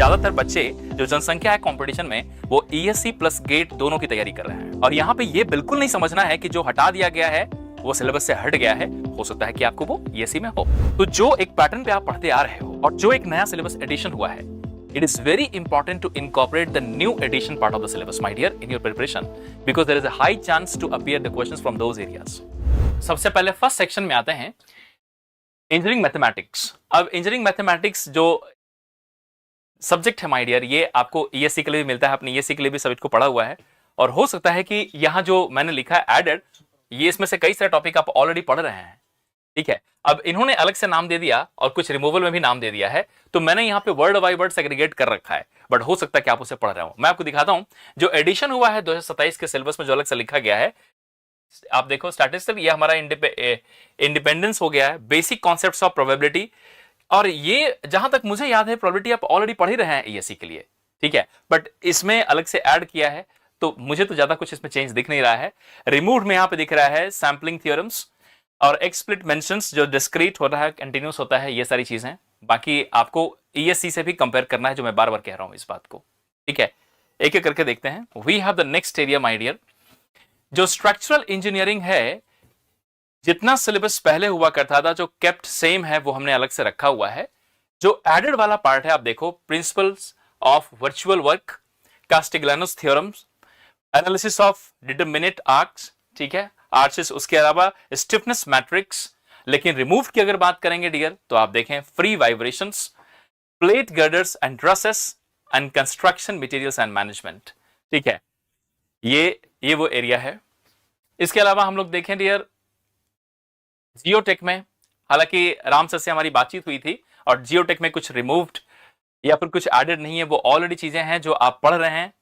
ज्यादातर बच्चे जो जनसंख्या है कंपटीशन में वो ईएससी प्लस गेट दोनों की तैयारी कर रहे हैं और यहाँ पे ये बिल्कुल नहीं समझना है कि जो हटा दिया गया है वो सिलेबस से हट गया है। हो सकता है कि आपको वो ईएससी में हो। तो जो एक पैटर्न पे आप पढ़ते आ रहे हो और जो एक नया सिलेबस एडिशन हुआ है, it is very important to incorporate the new edition part of the syllabus, my dear, in your preparation, because there is a high chance to appear the questions from those areas. सबसे पहले first section में आते हैं engineering mathematics. अब engineering mathematics जो subject है my dear, ये आपको ईएससी के लिए भी मिलता है, आपने ईएससी के लिए भी सब्जेक्ट को पढ़ा हुआ है और हो सकता है कि यहाँ जो मैंने लिखा है एडेड, ये इसमें से कई सारे टॉपिक आप ऑलरेडी पढ़ रहे हैं। ठीक है, अब इन्होंने अलग से नाम दे दिया और कुछ रिमूवल में भी नाम दे दिया है, तो मैंने यहाँ पे वर्ड बाय वर्ड सेग्रीगेट कर रखा है, बट हो सकता है कि आप उसे पढ़ रहे हो। मैं आपको दिखाता हूं जो एडिशन हुआ है 2027 के सिलेबस में, जो अलग से लिखा गया है। आप देखो स्टैटिस्टिक्स, ये हमारा इंडिपेंडेंस हो गया है, बेसिक कॉन्सेप्ट्स ऑफ प्रोबेबिलिटी, और ये जहां तक मुझे याद है प्रोबेबिलिटी आप ऑलरेडी पढ़ ही रहे हैं ईएससी के लिए। ठीक है, बट इसमें अलग से ऐड किया है, तो मुझे तो ज्यादा कुछ इसमें चेंज दिख नहीं रहा है। रिमूव्ड में यहाँ पे दिख रहा है सैम्पलिंग थ्योरम्स और एक्सप्लिट मेंशंस, जो डिस्क्रीट होता है, कंटिन्यूस होता है, ये सारी चीजें। बाकी आपको ईएससी से भी कंपेयर करना है, जो मैं बार बार कह रहा हूं इस बात को। ठीक है, एक एक करके देखते हैं। We have the next area my dear, जो स्ट्रक्चरल इंजीनियरिंग है। जितना सिलेबस पहले हुआ करता था जो केप्ट सेम है, वो हमने अलग से रखा हुआ है। जो एडेड वाला पार्ट है, आप देखो principles of virtual work, Castigliano's theorems, analysis of determinate arcs, ठीक है, आर्चेस, उसके अलावा स्टिफनेस मैट्रिक्स। लेकिन रिमूव की अगर बात करेंगे डियर, तो आप देखें free vibrations, plate girders and trusses and construction materials and management. ठीक है, ये वो एरिया है। इसके अलावा हम लोग देखें डियर जियोटेक में, हालांकि राम सर से हमारी बातचीत हुई थी और जियोटेक में कुछ रिमूव्ड या फिर कुछ एडेड नहीं है, वो ऑलरेडी चीजें हैं जो आप पढ़ रहे हैं।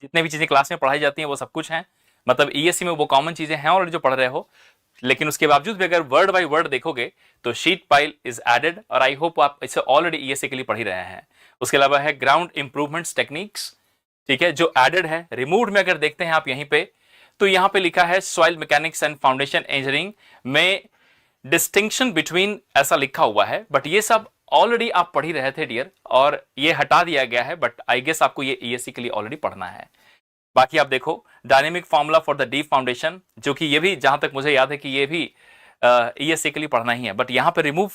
जितने भी चीजें क्लास में पढ़ाई जाती हैं वो सब कुछ है, मतलब ईएससी में वो कॉमन चीजें हैं ऑलरेडी जो पढ़ रहे हो। लेकिन उसके बावजूद भी अगर वर्ड बाय वर्ड देखोगे तो शीट पाइल इज एडेड, और आई होप आप इसे ऑलरेडी ईएससी के लिए पढ़ ही रहे हैं। उसके अलावा है ग्राउंड इंप्रूवमेंट्स टेक्निक्स, ठीक है, जो एडेड है। रिमूव्ड में अगर देखते हैं आप यहीं पे, तो यहां पे लिखा है soil mechanics and foundation engineering में डिस्टिंक्शन बिटवीन, ऐसा लिखा हुआ है, बट ये सब ऑलरेडी आप पढ़ ही रहे थे डियर, और ये हटा दिया गया है, बट आई गेस आपको ये ईएससी के लिए ऑलरेडी पढ़ना है। बाकी आप देखो dynamic formula for the deep foundation, जो कि ये भी जहां तक मुझे याद है कि ये भी ईएससी के लिए पढ़ना ही है, बट यहां पे रिमूव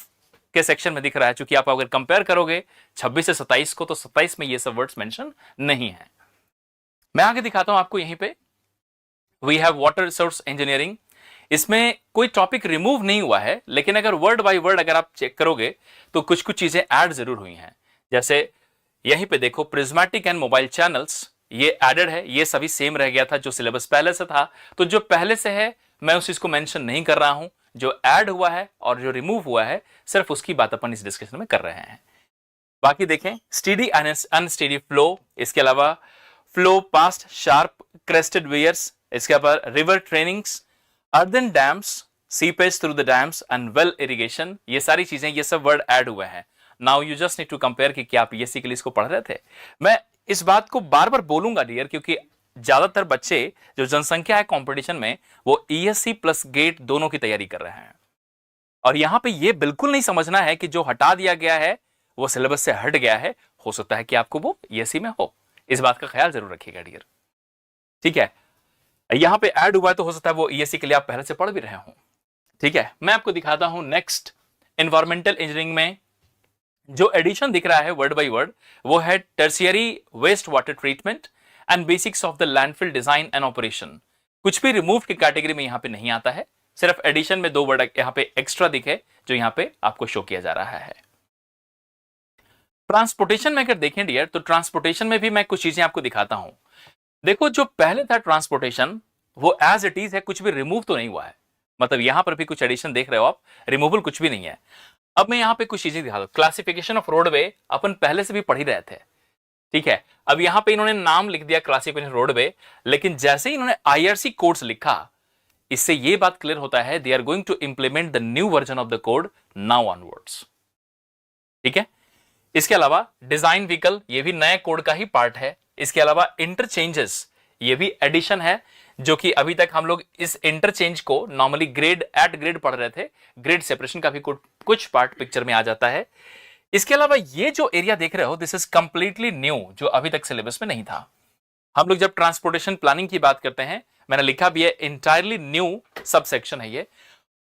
के सेक्शन में दिख रहा है। चूंकि आप अगर कंपेयर करोगे 26 से 27 को, तो 27 में ये सब वर्ड्स मेंशन नहीं है। मैं आगे दिखाता हूं आपको, यहीं पे we have water resource engineering. इसमें कोई टॉपिक रिमूव नहीं हुआ है, लेकिन अगर वर्ड बाय वर्ड अगर आप चेक करोगे तो कुछ कुछ चीजें ऐड जरूर हुई हैं। जैसे यहीं पे देखो प्रिज्मेटिक एंड मोबाइल चैनल्स, ये एडेड है, ये सभी सेम रह गया था जो सिलेबस पहले से था। तो जो पहले से है मैं उस चीज को मेंशन नहीं कर रहा हूं, जो ऐड हुआ है और जो रिमूव हुआ है सिर्फ उसकी बात अपन इस डिस्कशन में कर रहे हैं। बाकी देखें स्टेडी एंड अनस्टेडी फ्लो, इसके अलावा flow past sharp crested weirs, इसके ऊपर river trainings, earthen dams, seepage through the dams and well irrigation, ये सारी चीजें, ये सब वर्ड ऐड हुए हैं। Now you just need to compare कि क्या आप ईएससी के लिए इसको पढ़ रहे थे। मैं इस बात को बार बार बोलूंगा डियर, क्योंकि ज्यादातर बच्चे जो जनसंख्या है कंपटीशन में वो ईएससी प्लस गेट दोनों की तैयारी कर रहे हैं, और यहां पे ये बिल्कुल नहीं समझना है कि जो हटा दिया गया है वो सिलेबस से हट गया है। हो सकता है कि आपको वो ईएससी में हो, इस बात का ख्याल जरूर रखिएगा डियर। ठीक है, यहां पे ऐड हुआ है तो हो सकता है वो ईएससी के लिए आप पहले से पढ़ भी रहे हो। ठीक है, मैं आपको दिखाता हूं नेक्स्ट एनवायरमेंटल इंजीनियरिंग में जो एडिशन दिख रहा है वर्ड बाय वर्ड, वो है tertiary waste water treatment and basics of the landfill design and operation. कुछ भी रिमूव की कैटेगरी में यहां पे नहीं आता है, सिर्फ एडिशन में 2 वर्ड यहां पे एक्स्ट्रा दिखे जो यहां पे आपको शो किया जा रहा है। ट्रांसपोर्टेशन में अगर देखें डियर, तो ट्रांसपोर्टेशन में भी मैं कुछ चीजें आपको दिखाता हूं। देखो जो पहले था ट्रांसपोर्टेशन वो एज इट इज है, कुछ भी रिमूव तो नहीं हुआ है, मतलब यहां पर भी कुछ एडिशन देख रहे हो आप, रिमूवल कुछ भी नहीं है। अब मैं यहां पे कुछ चीजें दिखा दूं। क्लासिफिकेशन ऑफ रोडवे अपन पहले से भी पढ़ ही रहे थे, ठीक है। अब यहां पे इन्होंने नाम लिख दिया क्लासिफिकेशन रोडवे, लेकिन जैसे ही इन्होंने आईआरसी कोड्स लिखा, इससे ये बात क्लियर होता है they are going to implement the new version of the code now onwards. ठीक है, इसके अलावा डिजाइन व्हीकल, ये भी नए कोड का ही पार्ट है। इसके अलावा इंटरचेंजेस, ये भी एडिशन है, जो कि अभी तक हम लोग इस इंटरचेंज को नॉर्मली ग्रेड एट ग्रेड पढ़ रहे थे। ग्रेड सेपरेशन का भी कुछ पार्ट पिक्चर में आ जाता है। इसके अलावा ये जो एरिया देख रहे हो, दिस इज कंप्लीटली न्यू, जो अभी तक सिलेबस में नहीं था। हम लोग जब ट्रांसपोर्टेशन प्लानिंग की बात करते हैं, मैंने लिखा भी है, इंटायरली न्यू सबसेक्शन है ये।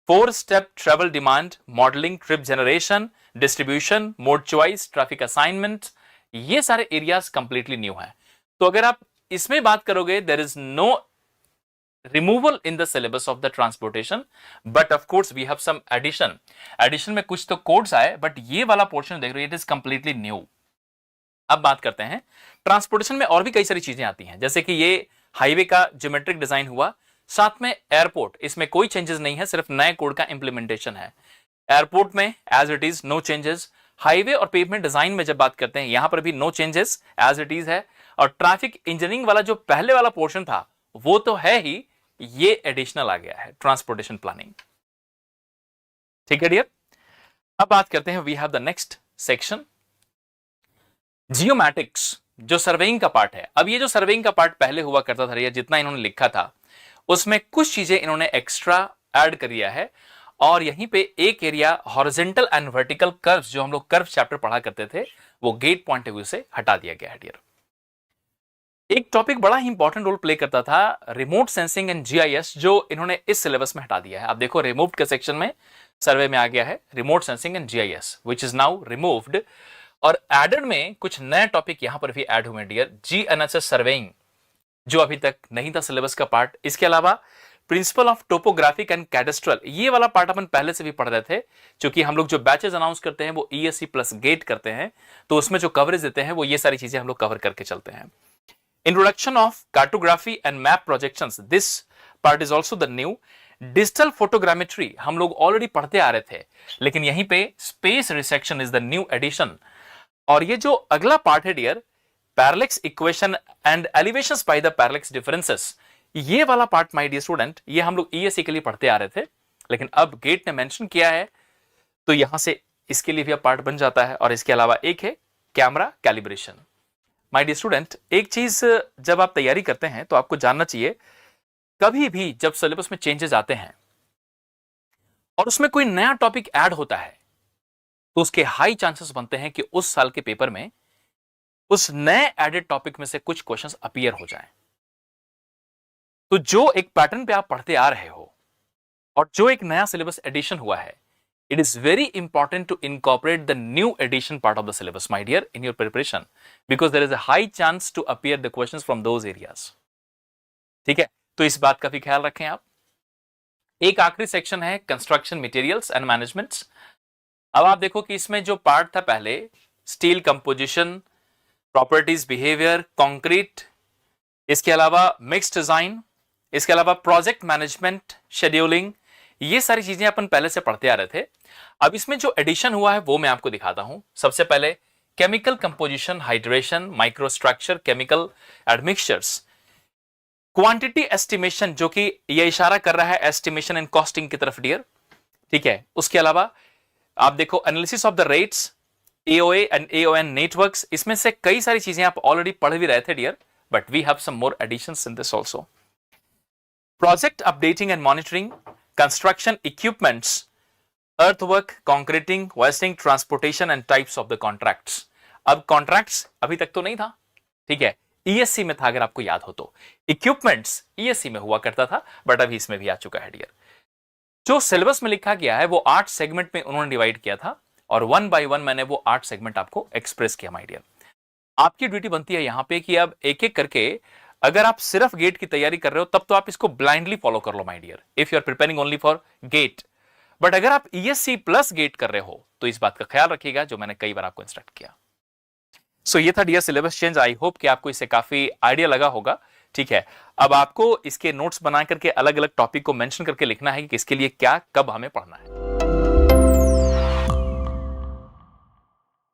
4 step travel demand modelling, trip generation, distribution, mode choice, traffic assignment, ये सारे एरियाज कंप्लीटली न्यू हैं। तो अगर आप इसमें बात करोगे, there is no removal in the syllabus of the transportation, but of course we have some addition में कुछ तो कोड्स आए, बट ये वाला पोर्शन देख रहे हो, इट इज कंप्लीटली न्यू। अब बात करते हैं ट्रांसपोर्टेशन में और भी कई सारी चीजें आती हैं, जैसे कि ये हाईवे का ज्योमेट्रिक डिजाइन हुआ, साथ में एयरपोर्ट, इसमें कोई चेंजेस नहीं है, सिर्फ नए कोड का इंप्लीमेंटेशन है। एयरपोर्ट में as it is no changes. Highway और पेवमेंट डिजाइन में जब बात करते हैं, यहां पर भी no changes, as it is है। और ट्रैफिक इंजीनियरिंग वाला जो पहले वाला पोर्शन था वो तो है ही, ये एडिशनल आ गया है ट्रांसपोर्टेशन प्लानिंग। ठीक है डियर। अब बात करते हैं, we have the next section, geomatics, जो सर्वेइंग का पार्ट है। अब ये जो सर्वेइंग का पार्ट पहले हुआ करता था, या जितना इन्होंने लिखा था उसमें कुछ चीजें इन्होंने एक्स्ट्रा ऐड कर दिया है। और यहीं पे एक area horizontal and vertical curves, जो हम लोग कर्व चैप्टर पढ़ा करते थे, वो गेट पॉइंट ऑफ व्यू से हटा दिया गया है डियर। एक टॉपिक बड़ा ही इंपॉर्टेंट रोल प्ले करता था, रिमोट सेंसिंग एंड जीआईएस, जो इन्होंने इस सिलेबस में हटा दिया है। आप देखो, रिमूव्ड के सेक्शन में सर्वे में आ गया है remote sensing and GIS, which is now removed. और एडेड में कुछ नए टॉपिक यहां पर भी ऐड हुए डियर, जीएनएसएस सर्वेइंग, जो अभी तक नहीं था सिलेबस का पार्ट। इसके अलावा principle of topographic and cadastral, ये वाला पार्ट अपन पहले से भी पढ़ रहे थे, क्योंकि हम लोग जो बैचेस अनाउंस करते हैं वो ईएससी प्लस गेट करते हैं, तो उसमें जो कवरेज देते हैं वो ये सारी चीजें हम लोग कवर करके चलते हैं। Introduction of cartography and map projections, this part is also the new. Digital photogrammetry हम लोग ऑलरेडी पढ़ते आ रहे थे, लेकिन यहीं पे space resection is the new addition. और ये जो अगला पार्ट है dear, parallax equation and elevations by the parallax differences, ये वाला पार्ट माय डियर स्टूडेंट, ये हम लोग ईएससी के लिए पढ़ते आ रहे थे, लेकिन अब गेट ने मेंशन किया है तो यहां से इसके लिए भी अब पार्ट बन जाता है। और इसके अलावा एक है camera calibration. My dear student, एक चीज जब आप तैयारी करते हैं तो आपको जानना चाहिए, कभी भी जब सिलेबस में चेंजेस आते हैं और उसमें कोई नया टॉपिक ऐड होता है, तो उसके हाई चांसेस बनते हैं कि उस साल के पेपर में उस नए एडेड टॉपिक में से कुछ क्वेश्चंस अपीयर हो जाएं। तो जो एक पैटर्न पे आप पढ़ते आ रहे हो और जो एक नया सिलेबस एडिशन हुआ है, it is very important to incorporate the new edition part of the syllabus, my dear, in your preparation, because there is a high chance to appear the questions from those areas. ठीक है, तो इस बात का भी ख्याल रखें आप। एक आखिरी सेक्शन है कंस्ट्रक्शन मटेरियल्स एंड मैनेजमेंट। अब आप देखो कि इसमें जो पार्ट था पहले, steel composition, properties, behaviour, concrete, इसके अलावा मिक्स डिजाइन, इसके अलावा प्रोजेक्ट मैनेजमेंट, शेड्यूलिंग, ये सारी चीजें अपन पहले से पढ़ते आ रहे थे। अब इसमें जो एडिशन हुआ है वो मैं आपको दिखाता हूं। सबसे पहले chemical composition, hydration, microstructure, chemical admixtures, quantity estimation, जो कि ये इशारा कर रहा है एस्टिमेशन एंड कॉस्टिंग की तरफ डियर। ठीक है, उसके अलावा आप देखो analysis of the rates, AOA and AON networks, इसमें से कई सारी चीजें आप ऑलरेडी पढ़ भी रहे थे dear, but we have some more additions in this also. Project updating and monitoring, construction equipments, earthwork, concreting, wasting, transportation and types of the contracts. अब कॉन्ट्रैक्ट्स अभी तक तो नहीं था, ठीक है, ईएससी में था, अगर आपको याद हो तो। इक्विपमेंट्स ईएससी में हुआ करता था, बट अभी इसमें भी आ चुका है डियर। जो सिलेबस में लिखा गया है वो 8 सेगमेंट में उन्होंने डिवाइड किया था, और 1 बाय 1 मैंने वो 8 सेगमेंट आपको एक्सप्रेस किया माय डियर। आपकी ड्यूटी बनती है यहां पे कि अब एक एक करके, अगर आप सिर्फ गेट की तैयारी कर रहे हो तब तो आप इसको ब्लाइंडली फॉलो कर लो my dear, if you are preparing only for GATE. But अगर आप ईएससी प्लस गेट कर रहे हो तो इस बात का ख्याल रखिएगा, जो मैंने कई बार आपको इंस्ट्रक्ट किया। सो ये था dear syllabus change. I hope कि आपको इससे काफी आइडिया लगा होगा। ठीक है, अब आपको इसके नोट्स बना करके अलग अलग टॉपिक को मेंशन करके लिखना है कि किसके लिए क्या कब हमें पढ़ना है।